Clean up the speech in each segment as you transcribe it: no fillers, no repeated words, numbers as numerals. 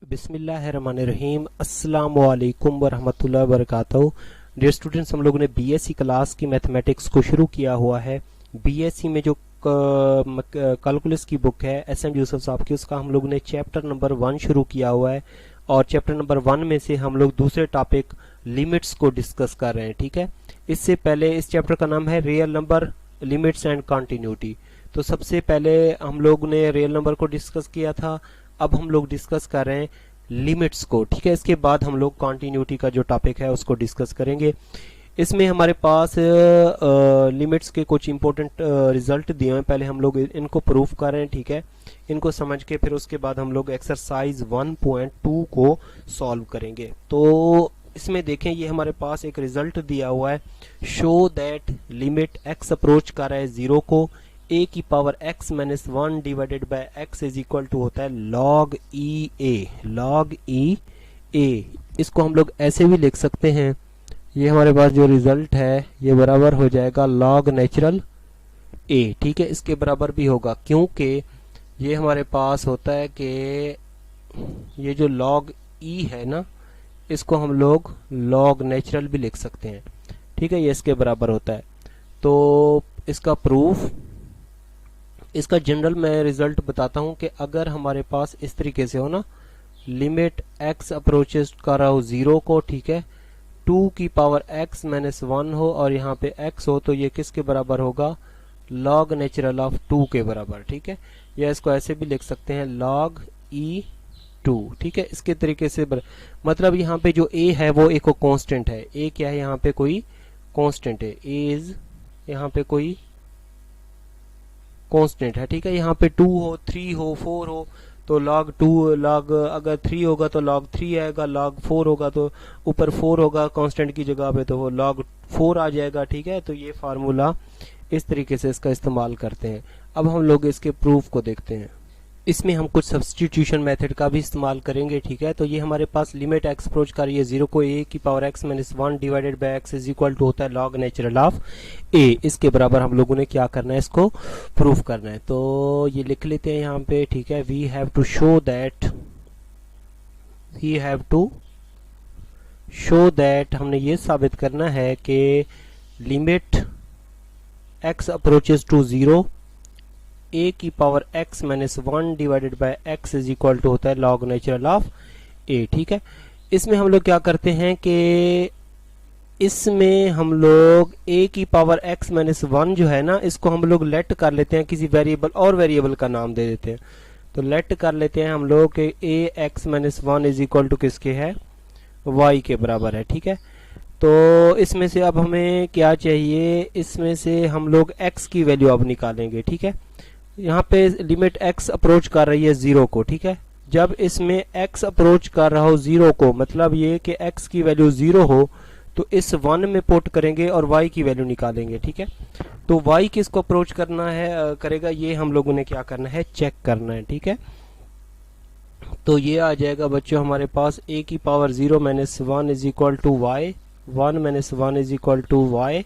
बिस्मिल्लाहिर्रहमानिर्रहीम अस्सलामु अलैकुम वरहमतुल्लाहि वबरकातुहू। डियर स्टूडेंट्स, हम लोगों ने बीएससी क्लास की मैथमेटिक्स को शुरू किया हुआ है। बीएससी में जो कैलकुलस की बुक है एसएम यूसुफ साहब की, उसका हम लोगों ने चैप्टर नंबर 1 शुरू किया हुआ है और चैप्टर नंबर 1 में से हम लोग दूसरे टॉपिक लिमिट्स को डिस्कस कर रहे हैं। ठीक है, इससे पहले इस चैप्टर का नाम है real number limits and continuity. तो सबसे पहले हम लोग ने रियल नंबर को डिस्कस किया था, अब हम लोग डिस्कस कर रहे हैं लिमिट्स को। ठीक है, इसके बाद हम लोग कंटिन्यूटी का जो टॉपिक है उसको डिस्कस करेंगे। इसमें हमारे पास लिमिट्स के कुछ इंपॉर्टेंट रिजल्ट दिए हैं, पहले हम लोग इनको प्रूफ कर रहे हैं। ठीक है, इनको समझ के फिर उसके बाद हम लोग एक्सरसाइज 1.2 को सॉल्व करेंगे। तो इसमें देखें, ये हमारे पास एक रिजल्ट दिया हुआ है, show that limit x approach कर रहा है 0 को, a की power x minus 1 divided by x is equal to होता है log e a। log e a इसको हम लोग ऐसे भी लिख सकते हैं, ये हमारे पास जो रिजल्ट है ये बराबर हो जाएगा log नेचुरल a। ठीक है, इसके बराबर भी होगा क्योंकि ये हमारे पास होता है कि ये जो log e है ना, इसको हम लोग log नेचुरल भी लिख सकते हैं। ठीक है, ये इसके बराबर होता है। तो इसका प्रूफ, इसका जनरल मैं रिजल्ट बताता हूं कि अगर हमारे पास इस तरीके से हो ना, लिमिट x अप्रोचेस कर रहा हो 0 को, ठीक है, 2 की पावर x माइनस 1 हो और यहाँ पे x हो, तो ये किसके बराबर होगा, log नेचुरल ऑफ 2 के बराबर। ठीक है, या इसको ऐसे भी लिख सकते हैं log e2। ठीक है, इसके तरीके से मतलब यहाँ पे जो a है वो एक कांस्टेंट है। a क्या है, यहाँ पे कोई कांस्टेंट है, a इज यहाँ पे कोई कांस्टेंट है। ठीक है, यहाँ पे 2 हो, 3 हो, 4 हो, तो log 2 log अगर 3 होगा तो log 3 आएगा, log 4 होगा तो ऊपर 4 होगा कांस्टेंट की जगह पे, तो वो log 4 आ जाएगा। ठीक है, तो ये फार्मूला इस तरीके से इसका इस्तेमाल करते हैं। अब हम लोग इसके प्रूफ को देखते हैं। इसमें हम कुछ सब्स्टिट्यूशन मेथड का भी इस्तेमाल करेंगे। ठीक है, तो ये हमारे पास लिमिट एक्स अप्रोच कर रही है 0 को, a की power x minus 1 divided by x is equal to होता है log नेचुरल ऑफ a। इसके बराबर हम लोगों ने क्या करना है, इसको प्रूफ करना है। तो ये लिख लेते हैं यहाँ पे। ठीक है, we have to show that हमने ये साबित करना है कि limit x approaches to 0, a की power x minus 1 divided by x is equal to होता है log नेचुरल ऑफ a। ठीक है, इसमें हम लोग क्या करते हैं कि इसमें हम लोग a की पावर x माइनस 1 जो है ना, इसको हम लोग लेट कर लेते हैं, किसी वेरिएबल और वेरिएबल का नाम दे देते हैं। तो लेट कर लेते हैं हम लोग कि a x minus 1 is equal to किसके है, y के बराबर है। ठीक है, तो इसमें से अब हमें क्या चाहिए, इसमें से हम लोग x की वैल्यू अब निकालेंगे। ठीक है, यहाँ पे लिमिट x अप्रोच कर रही है 0 को। ठीक है, जब इसमें x अप्रोच कर रहा हो 0 को, मतलब ये कि x की वैल्यू 0 हो, तो इस 1 में पुट करेंगे और y की वैल्यू निकालेंगे। ठीक है, तो y किसको अप्रोच करना है करेगा, ये हम लोगों ने क्या करना है, चेक करना है। ठीक है, तो ये आ जाएगा बच्चों हमारे पास a की पावर 0 minus 1 is equal to y, 1 minus 1 is equal to y,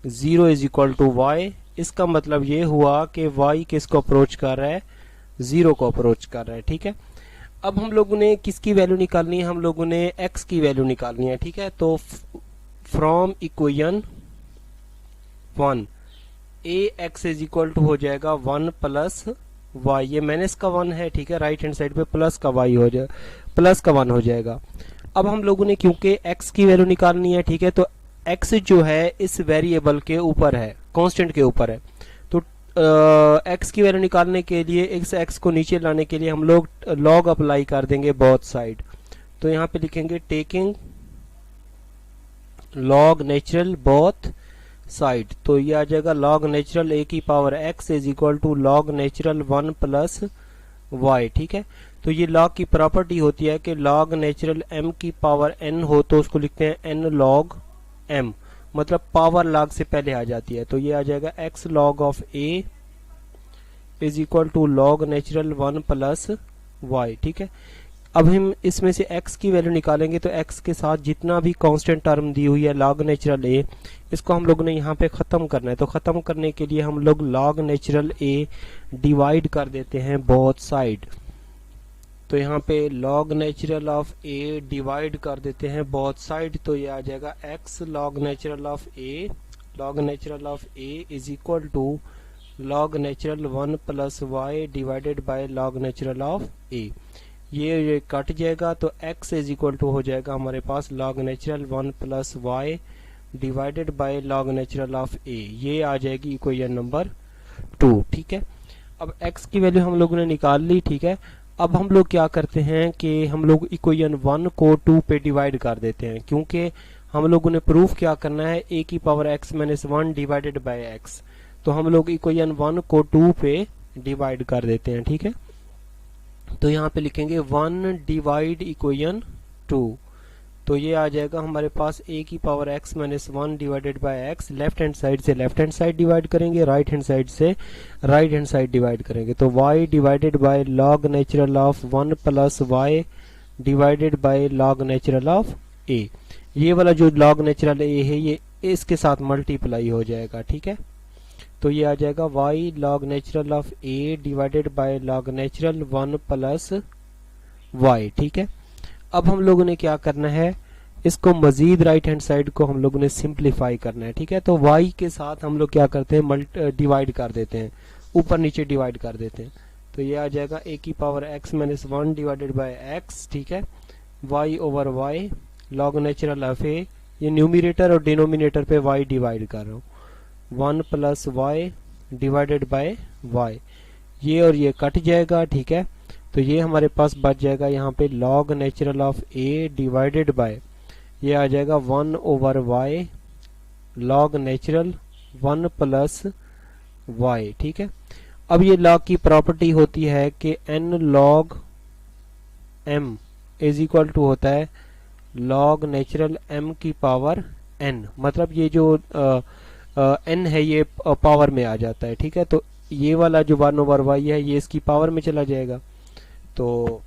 0 is equal to y। इसका मतलब ये हुआ कि y किसको अप्रोच कर रहा है, 0 को अप्रोच कर रहा है। ठीक है, अब हम लोगों ने किसकी वैल्यू निकालनी है, हम लोगों ने x की वैल्यू निकालनी है। ठीक है, तो from equation 1 ax is equal to हो जाएगा 1 प्लस y, ये माइनस का 1 है। ठीक है, राइट हैंड साइड पे प्लस का y हो जाएगा, प्लस का 1 हो जाएगा। अब हम लोगों ने क्योंकि x की वैल्यू निकालनी है, ठीक है, तो x जो है इस वेरिएबल के ऊपर है, कांस्टेंट के ऊपर है, तो x की वैल्यू निकालने के लिए इस x को नीचे लाने के लिए हम लोग log अप्लाई कर देंगे बोथ साइड। तो यहाँ पे लिखेंगे taking log natural both side, तो ये आ जाएगा log नेचुरल a की power x is equal to log natural 1 plus y। ठीक है, तो ये log की प्रॉपर्टी होती है कि log नेचुरल m की पावर n हो तो उसको लिखते हैं n log m, मतलब पावर log से पहले आ जाती है। तो ये आ जाएगा x log of a is equal to log natural 1 plus y। ठीक है, अब हम इसमें से x की वैल्यू निकालेंगे, तो x के साथ जितना भी कांस्टेंट टर्म दी हुई है log नेचुरल a, इसको हम लोगों ने यहाँ पे ख़त्म करना है। तो ख़त्म करने के लिए हम लोग log नेचुरल a डिवाइड कर देते हैं बोथ साइड। तो यहाँ पे log natural of a divide कर देते हैं बोथ साइड, तो ये आ जाएगा x log natural of a is equal to log natural 1 plus y divided by log natural of a। ये कट जाएगा तो x इज इक्वल टू हो जाएगा हमारे पास log natural 1 plus y divided by log natural of a। ये आ जाएगी equation number 2। ठीक है, अब x की वैल्यू हम लोगों ने निकाल ली। ठीक है, अब हम लोग क्या करते हैं कि हम लोग इक्वेशन 1 को 2 पे डिवाइड कर देते हैं, क्योंकि हम लोगों ने प्रूफ क्या करना है a की power x minus 1 divided by x। तो हम लोग इक्वेशन 1 को 2 पे डिवाइड कर देते हैं। ठीक है, तो यहाँ पे लिखेंगे 1 डिवाइड इक्वेशन 2, तो ये आ जाएगा हमारे पास a की power x minus 1 divided by x। Left hand side से लेफ्ट हैंड साइड डिवाइड करेंगे, राइट हैंड साइड से राइट हैंड साइड डिवाइड करेंगे, तो y divided by log natural of 1 plus y divided by log natural of a। ये वाला जो log natural a है ये इसके साथ मल्टीप्लाई हो जाएगा। ठीक है, तो ये आ जाएगा y log natural of a divided by log natural 1 plus y। ठीक है, अब हम लोगों ने क्या करना है, इसको मजीद राइट हैंड साइड को हम लोगों ने सिंप्लीफाई करना है। ठीक है, तो y के साथ हम लोग क्या करते हैं, डिवाइड कर देते हैं, ऊपर नीचे डिवाइड कर देते हैं, तो ये आ जाएगा a की power x minus 1 divided by x। ठीक है, y over y log natural of a, ये न्यूमिनेटर और डिनोमिनेटर पे y डिवाइड कर रहा हूँ, 1 plus y divided by y। ये और ये कट जाएगा। ठीक है, तो ये हमारे पास बच जाएगा यहाँ पे log natural of a divided bye, ये आ जाएगा 1 over y log natural 1 plus y। ठीक है, अब ये log की प्रॉपर्टी होती है कि n log m is equal to होता है log नेचुरल m की पावर n, मतलब ये जो n है ये पावर में आ जाता है। ठीक है, तो ये वाला जो 1 ओवर y है ये इसकी पावर में चला जाएगा, तो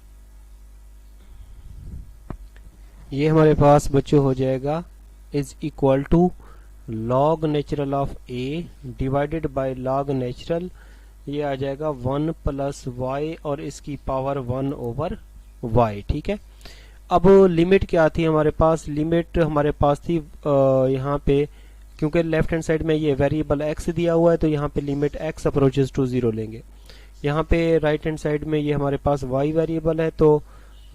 ये हमारे पास बच्चों हो जाएगा is equal to log natural of a divided by log natural, ये आ जाएगा 1 प्लस y और इसकी पावर 1 ओवर y। ठीक है, अब लिमिट क्या थी हमारे पास, लिमिट हमारे पास थी यहाँ पे, क्योंकि लेफ्ट हैंड साइड में ये वेरिएबल x दिया हुआ है तो यहाँ पे लिमिट x अप्रोचेस टू 0 लेंगे। यहाँ पे राइट हैंड साइड में ये हमारे पास y वेरिएबल है तो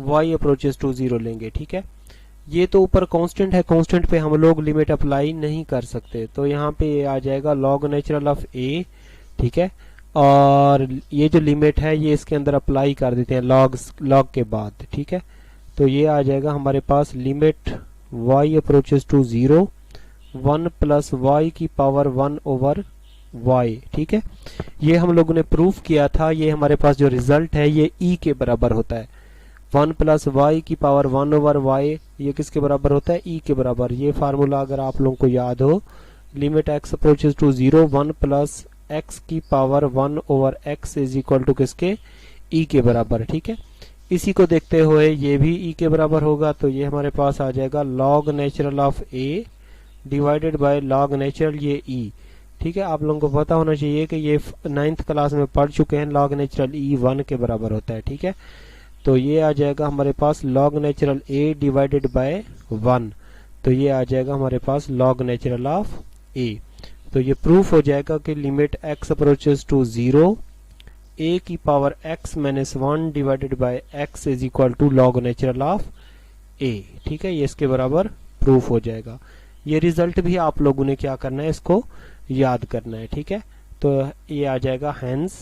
y अप्रोचेस टू 0 लेंगे। ठीक है, ये तो ऊपर कांस्टेंट है, कांस्टेंट पे हम लोग लिमिट अप्लाई नहीं कर सकते, तो यहाँ पे ये आ जाएगा log नेचुरल ऑफ a। ठीक है, और ये जो लिमिट है ये इसके अंदर अप्लाई कर देते हैं log के बाद। ठीक है, तो ये आ जाएगा हमारे पास limit y approaches to 0 1 plus y की पावर 1 ओवर y। ठीक है, ये हम लोगों ने प्रूफ किया था, ये हमारे पास जो रिजल्ट है ये e के बराबर होता है, 1 प्लस y की पावर 1 ओवर y ये किसके बराबर होता है, e के बराबर। ये फार्मूला अगर आप लोगों को याद हो, limit x approaches to 0 1 plus x की power 1 over x is equal to किसके, e के बराबर। ठीक है, इसी को देखते हुए ये भी e के बराबर होगा, तो ये हमारे पास आ जाएगा log natural of a divided by log natural ये e। ठीक है, आप लोगों को पता होना चाहिए कि ये 9th क्लास में पढ़ चुके हैं, log नेचुरल e 1 के बराबर होता है। ठीक है, तो ये आ जाएगा हमारे पास log natural a divided by 1, तो ये आ जाएगा हमारे पास log नेचुरल ऑफ a। तो ये प्रूफ हो जाएगा कि limit x approaches to 0 a की power x minus 1 divided by x is equal to log natural of a। ठीक है, ये इसके बराबर प्रूफ हो जाएगा। ये रिजल्ट भी आप लोगों ने क्या करना है, इसको याद करना है। ठीक है, तो ये आ जाएगा हैंस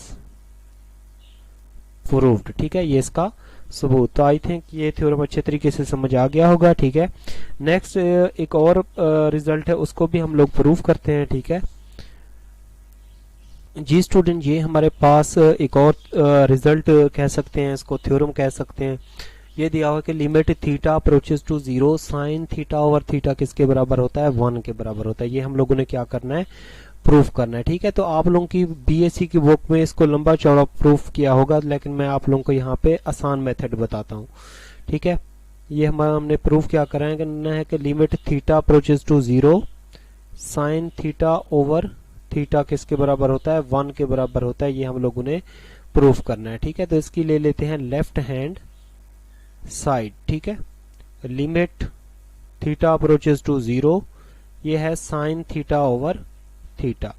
प्रूव्ड। ठीक है, ये इसका सबूत। तो आई थिंक ये थ्योरम अच्छे तरीके से समझ आ गया होगा। ठीक है, नेक्स्ट एक और रिजल्ट है, उसको भी हम लोग प्रूव करते हैं। ठीक है जी स्टूडेंट, ये हमारे पास एक और रिजल्ट कह सकते हैं, इसको थ्योरम कह सकते हैं। ये दिया हुआ कि limit theta approaches to 0 sine theta over theta किसके बराबर होता है, 1 के बराबर होता है। ये हम लोगों ने क्या करना है, प्रूफ करना है। ठीक है, तो आप लोगों की बीएससी की बुक में इसको लंबा चौड़ा प्रूफ किया होगा, लेकिन मैं आप लोगों को यहाँ पे आसान मेथड बताता हूँ। ठीक है, ये हमने प्रूफ क्या करना है कि limit theta approaches to 0 sine theta over theta किसके बराबर होता है, 1 के बराबर होता है। ये हम लोगों ने प्रूफ करना है। ठीक है, तो इसकी ले लेते हैं लेफ्ट हैंड साइड, ठीक है। लिमिट थीटा अप्रोचेस टू 0, ये है साइन थीटा ओवर थीटा।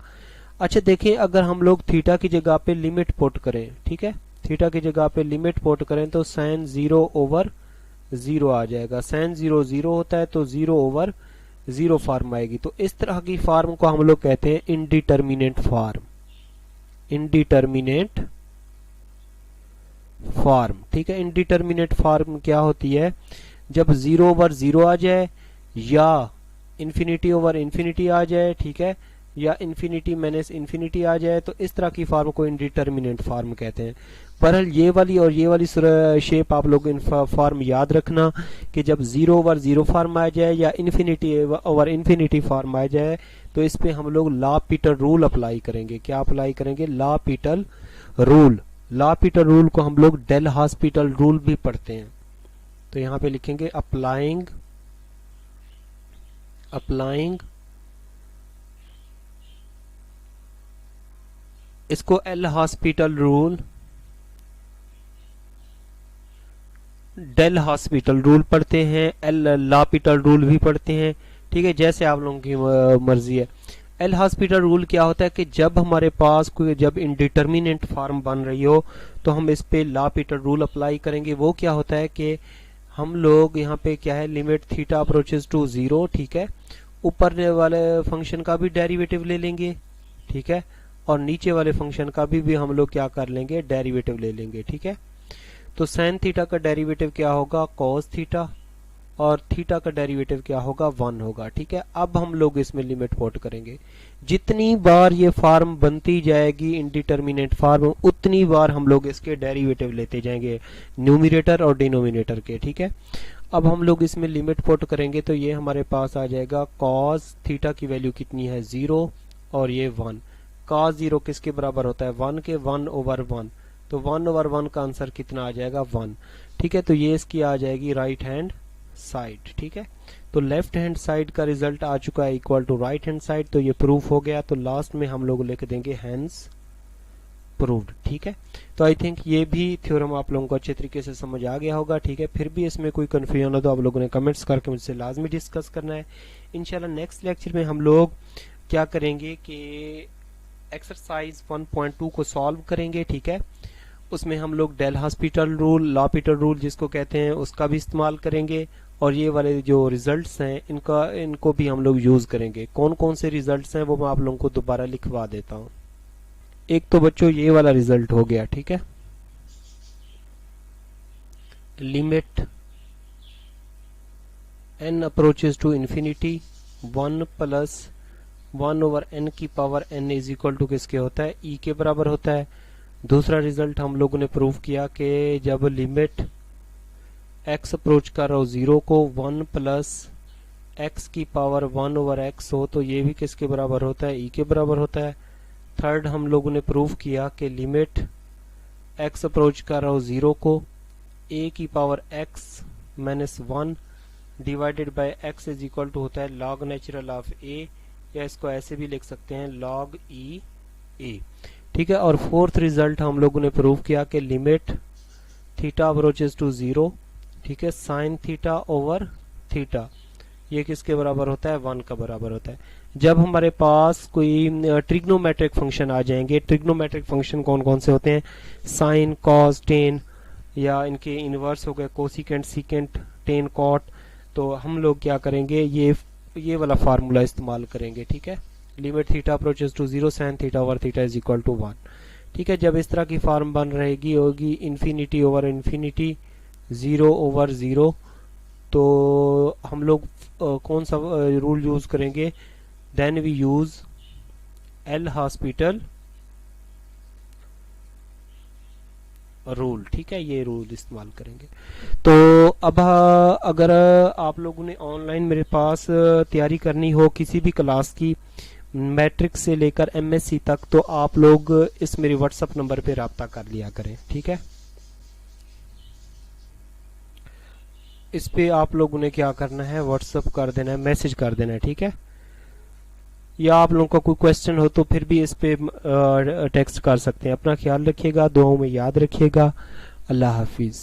अच्छा देखिए, अगर हम लोग थीटा की जगह पे लिमिट पुट करें, ठीक है, थीटा की जगह पे लिमिट पुट करें तो साइन 0 ओवर 0 आ जाएगा। साइन 0 0 होता है तो 0 ओवर 0 फॉर्म आएगी। तो इस तरह की फॉर्म को हम लोग कहते हैं इनडिटर्मिनेट फॉर्म, इनडिटर्मिनेट फॉर्म, ठीक है। इनडिटर्मिनेट फॉर्म क्या होती है, जब 0 ओवर 0 आ जाए या इंफिनिटी ओवर इंफिनिटी आ जाए, ठीक है, या इंफिनिटी माइनस इंफिनिटी आ जाए, तो इस तरह की फॉर्म को इनडिटर्मिनेट फॉर्म कहते हैं। बहरहाल ये वाली और ये वाली शेप आप लोग इन फॉर्म याद रखना कि जब 0 ओवर 0 फॉर्म आ जाए या इंफिनिटी ओवर इंफिनिटी फॉर्म आ जाए तो इस पे हम लोग ला पीटर रूल अप्लाई करेंगे। क्या अप्लाई करेंगे? ला पीटर रूल। ला पीटर रूल को हम लोग डेल हॉस्पिटल रूल भी पढ़ते हैं। तो यहां पे लिखेंगे अप्लाइंग इसको एल हॉस्पिटल रूल, डेल हॉस्पिटल रूल पढ़ते हैं, एल लापिटल रूल भी पढ़ते हैं, ठीक है, जैसे आप लोगों की मर्जी है। एल हॉस्पिटल रूल क्या होता है कि जब हमारे पास कोई जब इनडिटर्मिनेंट फॉर्म बन रही हो तो हम इस पे लापिटल रूल अप्लाई करेंगे। वो क्या होता है कि हम लोग यहाँ पे क्या है, लिमिट थीटा अप्रोचेस टू 0, ठीक है, ऊपर वाले फंक्शन का भी डेरिवेटिव ले लेंगे, ठीक है, और नीचे वाले फंक्शन का भी हम लोग क्या कर लेंगे, डेरिवेटिव ले लेंगे, ठीक है। तो साइन थीटा का डेरिवेटिव क्या होगा, कॉस थीटा, और थीटा का डेरिवेटिव क्या होगा, 1 होगा, ठीक है। अब हम लोग इसमें लिमिट पुट करेंगे। जितनी बार ये फॉर्म बनती जाएगी इनडिटर्मिनेट फॉर्म, उतनी बार हम लोग इसके डेरिवेटिव लेते जाएंगे, न्यूमरेटर और डिनोमिनेटर के, ठीक है। अब हम लोग इसमें लिमिट पुट करेंगे तो ये हमारे पास आ जाएगा कॉस थीटा की वैल्यू कितनी है, 0, और ये 1। कॉस 0 किसके बराबर होता है, 1 के, 1 ओवर 1, तो 1 ओवर 1 का आंसर कितना आ जाएगा, 1, ठीक है। तो ये इसकी आ जाएगी राइट हैंड साइड, ठीक है। तो लेफ्ट हैंड साइड का रिजल्ट आ चुका है equal to right hand side, तो ये प्रूफ हो गया। तो लास्ट में हम लोग लिख देंगे हैंस प्रूव्ड, ठीक है। तो आई थिंक ये भी थ्योरम आप लोगों को अच्छे तरीके से समझ आ गया होगा, ठीक है। फिर भी इसमें कोई कंफ्यूजन हो तो आप लोगों ने कमेंट्स करके मुझसे लाजमी डिस्कस करना है। इंशाल्लाह नेक्स्ट लेक्चर में हम लोग क्या करेंगे कि एक्सरसाइज 1.2 को सॉल्व करेंगे, ठीक है। उसमें हम लोग डेल हॉस्पिटल रूल, लापिटल रूल जिसको कहते हैं, उसका भी इस्तेमाल करेंगे, और ये वाले जो रिजल्ट्स हैं इनको भी हम लोग यूज करेंगे। कौन कौन से रिजल्ट्स हैं वो मैं आप लोगों को दोबारा लिखवा देता हूँ। एक तो बच्चों ये वाला रिजल्ट हो गया, ठीक है, limit n approaches to infinity 1 plus 1 over n की power n is equal to किसके होता है, e के बराबर होता है। दूसरा रिजल्ट हम लोगों ने प्रूव किया कि जब लिमिट x अप्रोच कर रहा हो 0 को, 1 प्लस x की पावर 1 ओवर x हो तो ये भी किसके बराबर होता है, e के बराबर होता है। थर्ड हम लोगों ने प्रूव किया कि लिमिट x अप्रोच कर रहा हो 0 को, a की power x minus 1 divided by x is equal to होता है लॉग नेचुरल ऑफ a, या इसको ऐसे भी लिख सकते हैं लॉग e a, ठीक है। और फोर्थ रिजल्ट हम लोगों ने प्रूव किया कि लिमिट थीटा अप्रोचेस टू 0, ठीक है, साइन थीटा ओवर थीटा ये किसके बराबर होता है, 1 का बराबर होता है। जब हमारे पास कोई ट्रिग्नोमेट्रिक फंक्शन आ जाएंगे, ट्रिग्नोमेट्रिक फंक्शन कौन कौन से होते हैं, साइन, कॉस, टेन, या इनके इनवर्स हो गए कोसिकेंट, सीकेंट, टेन, कॉट, तो हम लोग क्या करेंगे, ये वाला फार्मूला इस्तेमाल करेंगे, ठीक है। Limit theta approaches to 0 sine theta over theta is equal to 1, ठीक है। जब इस तरह की फॉर्म बन रहेगी होगी इंफिनिटी ओवर इंफिनिटी, 0 ओवर 0, तो हम लोग कौन सा रूल यूज करेंगे, then we use L Hospital rule, ठीक है, ये रूल इस्तेमाल करेंगे। तो अब अगर आप लोगों ने ऑनलाइन मेरे पास तैयारी करनी हो किसी भी क्लास की, मैट्रिक्स से लेकर एमएससी तक, तो आप लोग इस मेरे व्हाट्सएप नंबर पे राब्ता कर लिया करें, ठीक है। इस पे आप लोगों ने क्या करना है, व्हाट्सएप कर देना है, मैसेज कर देना है, ठीक है। या आप लोगों का कोई क्वेश्चन हो तो फिर भी इस पे टेक्स्ट कर सकते हैं। अपना ख्याल रखिएगा, दुआओं में याद रखिएगा। अल्लाह हाफिज।